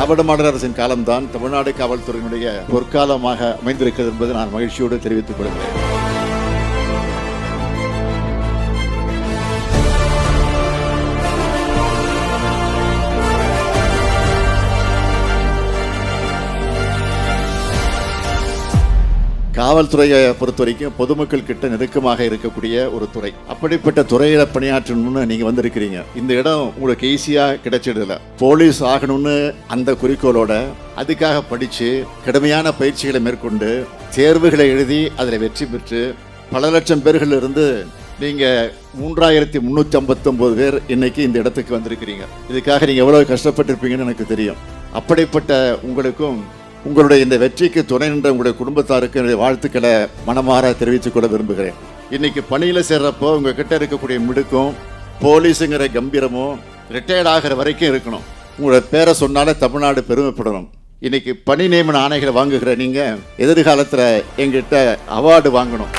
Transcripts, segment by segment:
திராவிட model அரசின் காலம்தான் தமிழ்நாடு காவல்துறையினுடைய பொற்காலமாக அமைந்திருக்கிறது என்பதை நான் மகிழ்ச்சியோடு தெரிவித்துக் கொள்கிறேன். காவல்துறையை பொறுத்த வரைக்கும் பொதுமக்கள் கிட்ட நெருக்கமாக இருக்கக்கூடிய ஒரு துறை. அப்படிப்பட்ட துறையில பணியாற்றணும்னு நீங்க வந்திருக்கிறீங்க. இந்த இடம் உங்களுக்கு ஈஸியா கிடைச்சிடல. போலீஸ் ஆகணும்னு அந்த குறிக்கோளோட அதுக்காக படிச்சு கடுமையான பயிற்சிகளை மேற்கொண்டு தேர்வுகளை எழுதி அதில் வெற்றி பெற்று பல லட்சம் பேர்கள் இருந்து நீங்க 3359 பேர் இன்னைக்கு இந்த இடத்துக்கு வந்திருக்கிறீங்க. இதுக்காக நீங்க எவ்வளவு கஷ்டப்பட்டிருப்பீங்கன்னு எனக்கு தெரியும். அப்படிப்பட்ட உங்களுக்கும் உங்களுடைய இந்த வெற்றிக்கு துணை நின்ற உங்களுடைய குடும்பத்தாருக்கு என்னுடைய வாழ்த்துக்களை மனமாற தெரிவித்துக் கொள்ள விரும்புகிறேன். இன்னைக்கு பணியில் சேர்றப்போ உங்ககிட்ட இருக்கக்கூடிய மிடுக்கும் போலீஸுங்கிற கம்பீரமும் ரிட்டையர்ட் ஆகிற வரைக்கும் இருக்கணும். உங்களோட பேரை சொன்னாலே தமிழ்நாடு பெருமைப்படணும். இன்னைக்கு பணி நியமன ஆணைகளை வாங்குகிற நீங்க எதிர்காலத்தில் எங்கிட்ட அவார்டு வாங்கணும்.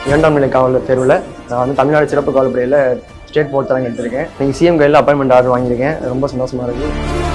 இரண்டாம் நிலை காவலர் தேர்வில் நான் தமிழ்நாடு சிறப்பு காவல்படையில் ஸ்டேட் போர்ட் தான் எடுத்திருக்கேன். நீங்கள் சிஎம் கையில் அப்பாயின்மெண்ட் ஆர்டர் வாங்கியிருக்கேன். ரொம்ப சந்தோஷமாக இருக்குது.